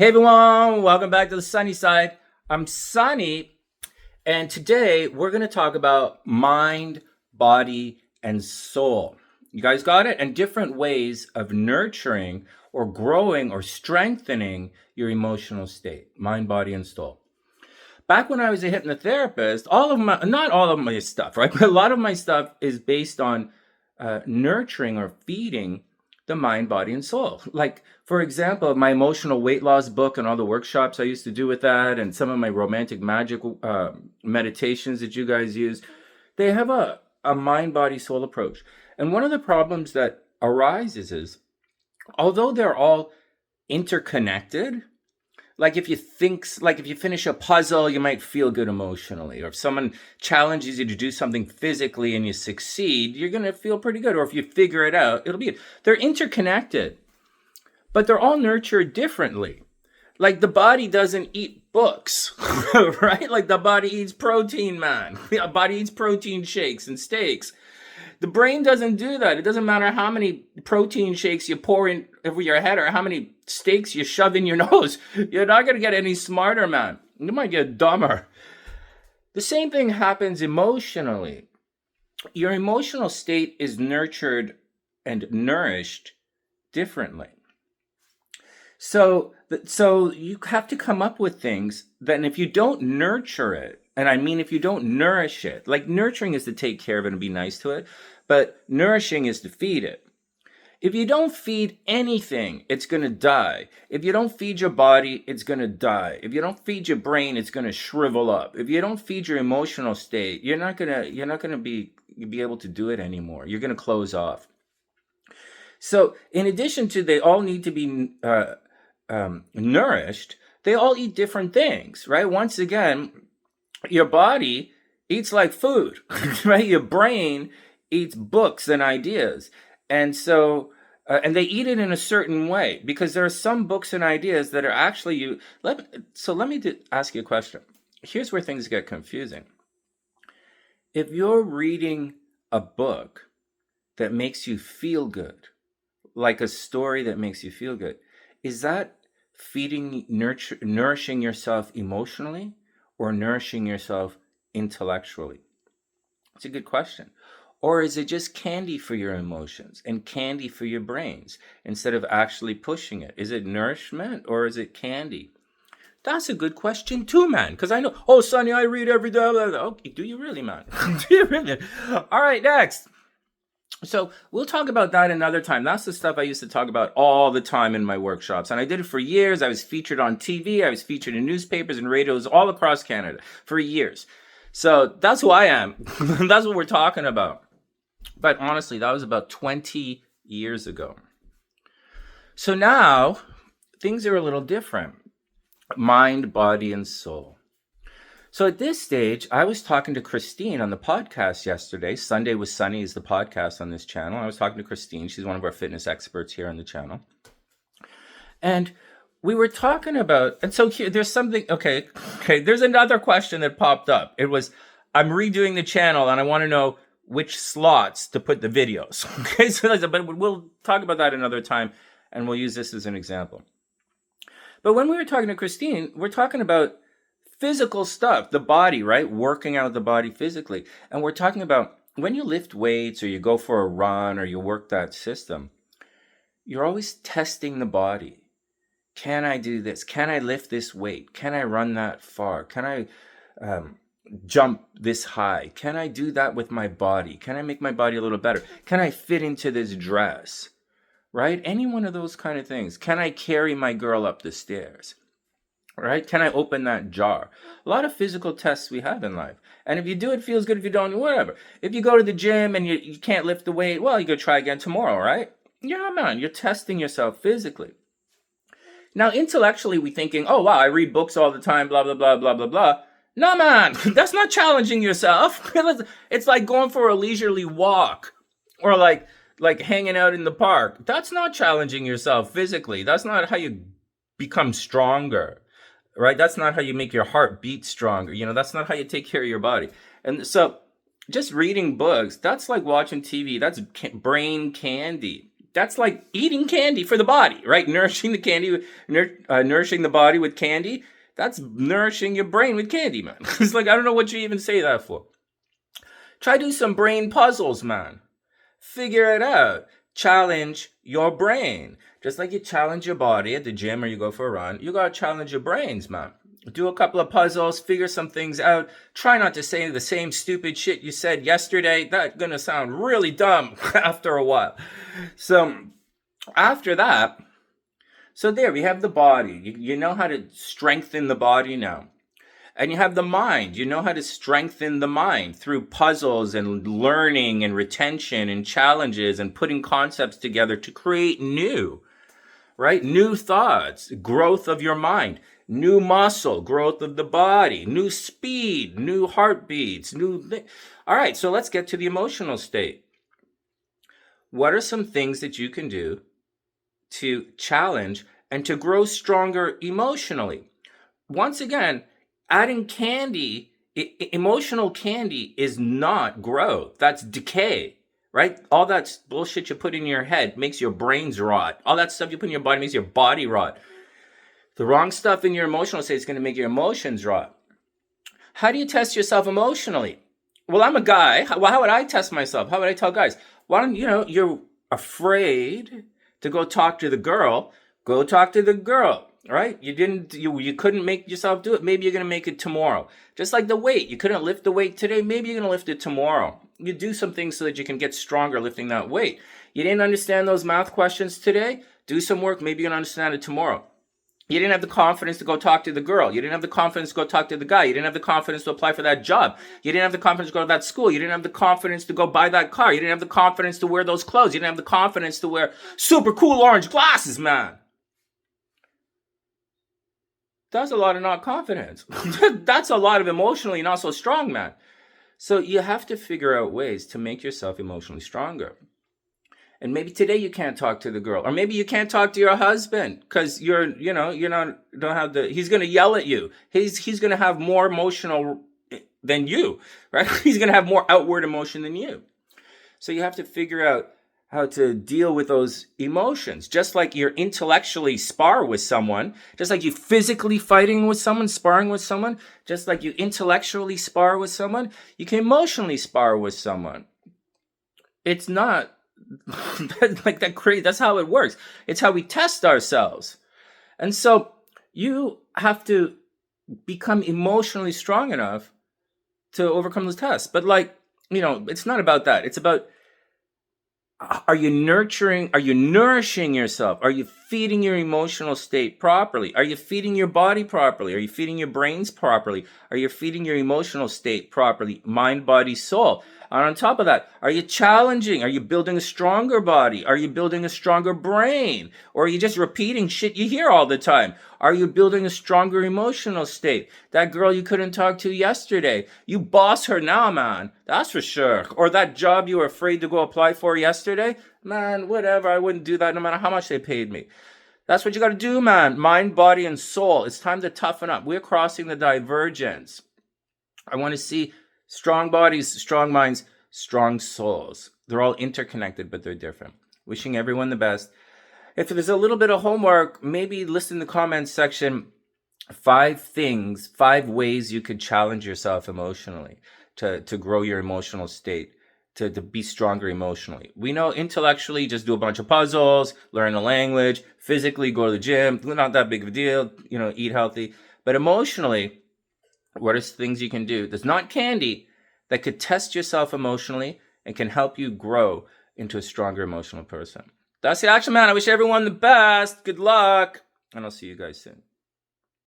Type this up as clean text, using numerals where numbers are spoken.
Hey everyone, welcome back to the sunny side. I'm Sunny, and today we're going to talk about mind, body, and soul. You guys got it? And different ways of nurturing or growing or strengthening your emotional state, mind, body, and soul. Back when I was a hypnotherapist, not all of my stuff, right? But a lot of my stuff is based on nurturing or feeding the mind, body, and soul. Like, for example, my emotional weight loss book and all the workshops I used to do with that, and some of my romantic magic meditations that you guys use, they have a mind, body, soul approach. And one of the problems that arises is, although they're all interconnected, like if you finish a puzzle, you might feel good emotionally. Or if someone challenges you to do something physically and you succeed, you're going to feel pretty good. Or if you figure it out, it'll be good. They're interconnected, but they're all nurtured differently. Like the body doesn't eat books, right? Like the body eats protein, man. The body eats protein shakes and steaks. The brain doesn't do that. It doesn't matter how many protein shakes you pour in over your head or how many steaks you shove in your nose. You're not going to get any smarter, man. You might get dumber. The same thing happens emotionally. Your emotional state is nurtured and nourished differently. So you have to come up with things that, and if you don't nurture it, and I mean if you don't nourish it, like nurturing is to take care of it and be nice to it, but nourishing is to feed it. If you don't feed anything, it's going to die. If you don't feed your body, it's going to die. If you don't feed your brain, it's going to shrivel up. If you don't feed your emotional state, you're not going to be able to do it anymore. You're going to close off. So in addition to they all need to be nourished, they all eat different things, right? Once again, your body eats like food, right? Your brain eats books and ideas. And so, and they eat it in a certain way because there are some books and ideas that are actually let me ask you a question. Here's where things get confusing. If you're reading a book that makes you feel good, like a story that makes you feel good, is that nourishing yourself emotionally or nourishing yourself intellectually? It's a good question. Or is it just candy for your emotions and candy for your brains instead of actually pushing it? Is it nourishment or is it candy? That's a good question too, man. Because I know, oh, Sonny, I read every day. Okay, do you really, man? Do you really? All right, next. So we'll talk about that another time. That's the stuff I used to talk about all the time in my workshops. And I did it for years. I was featured on TV. I was featured in newspapers and radios all across Canada for years. So that's who I am. That's what we're talking about. But honestly, that was about 20 years ago. So now things are a little different. Mind, body, and soul. So at this stage, I was talking to Christine on the podcast yesterday. Sunday with Sunny is the podcast on this channel. I was talking to Christine. She's one of our fitness experts here on the channel. And we were talking about, and so here, there's something, okay, there's another question that popped up. It was, I'm redoing the channel and I want to know which slots to put the videos. Okay, so but we'll talk about that another time and we'll use this as an example. But when we were talking to Christine, we're talking about physical stuff, the body, right? Working out the body physically. And we're talking about when you lift weights or you go for a run or you work that system, you're always testing the body. Can I do this? Can I lift this weight? Can I run that far? Can I jump this high? Can I do that with my body? Can I make my body a little better? Can I fit into this dress? Right? Any one of those kind of things. Can I carry my girl up the stairs? Right? Can I open that jar? A lot of physical tests we have in life. And if you do, it feels good. If you don't, whatever. If you go to the gym and you can't lift the weight, well, you go try again tomorrow, right? Yeah, man, you're testing yourself physically. Now, intellectually, we're thinking, oh, wow, I read books all the time, blah, blah, blah, blah, blah, blah. No, man, that's not challenging yourself. It's like going for a leisurely walk or like hanging out in the park. That's not challenging yourself physically. That's not how you become stronger, right? That's not how you make your heart beat stronger. That's not how you take care of your body. And so just reading books, that's like watching TV. That's brain candy. That's like eating candy for the body, right? Nourishing the candy, nourishing the body with candy. That's nourishing your brain with candy, man. It's like, I don't know what you even say that for. Try do some brain puzzles, man. Figure it out. Challenge your brain. Just like you challenge your body at the gym or you go for a run, you gotta challenge your brains, man. Do a couple of puzzles, figure some things out. Try not to say the same stupid shit you said yesterday. That's gonna sound really dumb after a while. So after that, so there we have the body. You know how to strengthen the body now. And you have the mind. You know how to strengthen the mind through puzzles and learning and retention and challenges and putting concepts together to create new, right? New thoughts, growth of your mind, new muscle, growth of the body, new speed, new heartbeats, All right, so let's get to the emotional state. What are some things that you can do to challenge and to grow stronger emotionally? Once again, adding candy, emotional candy is not growth. That's decay, right? All that bullshit you put in your head makes your brains rot. All that stuff you put in your body makes your body rot. The wrong stuff in your emotional state is going to make your emotions rot. How do you test yourself emotionally? Well, I'm a guy. Well, how would I test myself? How would I tell guys? Why don't you're afraid to go talk to the girl? Go talk to the girl. Right? You couldn't make yourself do it. Maybe you're going to make it tomorrow. Just like the weight. You couldn't lift the weight today. Maybe you're going to lift it tomorrow. You do some things so that you can get stronger lifting that weight. You didn't understand those math questions today? Do some work. Maybe you're going to understand it tomorrow. You didn't have the confidence to go talk to the girl. You didn't have the confidence to go talk to the guy. You didn't have the confidence to apply for that job. You didn't have the confidence to go to that school. You didn't have the confidence to go buy that car. You didn't have the confidence to wear those clothes. You didn't have the confidence to wear super cool orange glasses, man. That's a lot of not confidence. That's a lot of emotionally not so strong, man. So you have to figure out ways to make yourself emotionally stronger. And maybe today you can't talk to the girl, or maybe you can't talk to your husband because he's going to yell at you. He's going to have more emotional than you, right? He's going to have more outward emotion than you. So you have to figure out how to deal with those emotions. Just like you're intellectually spar with someone, just like you physically fighting with someone, sparring with someone, just like you intellectually spar with someone, you can emotionally spar with someone. It's not like that crazy. That's how it works. It's how we test ourselves. And so you have to become emotionally strong enough to overcome those tests. But it's not about that. It's about, are you nourishing yourself? Are you feeding your emotional state properly? Are you feeding your body properly? Are you feeding your brains properly? Are you feeding your emotional state properly? Mind, body, soul. And on top of that, are you challenging? Are you building a stronger body? Are you building a stronger brain? Or are you just repeating shit you hear all the time? Are you building a stronger emotional state? That girl you couldn't talk to yesterday, you boss her now, man. That's for sure. Or that job you were afraid to go apply for yesterday, man, whatever. I wouldn't do that no matter how much they paid me. That's what you got to do, man. Mind, body, and soul. It's time to toughen up. We're crossing the divergence. I want to see strong bodies, strong minds, strong souls. They're all interconnected, but they're different. Wishing everyone the best. If there's a little bit of homework, maybe list in the comments section 5 ways you could challenge yourself emotionally to grow your emotional state, to be stronger emotionally. We know intellectually, just do a bunch of puzzles, learn a language, physically go to the gym, not that big of a deal, eat healthy. But emotionally, what are things you can do that's not candy, that could test yourself emotionally and can help you grow into a stronger emotional person? That's the action, man. I wish everyone the best. Good luck. And I'll see you guys soon.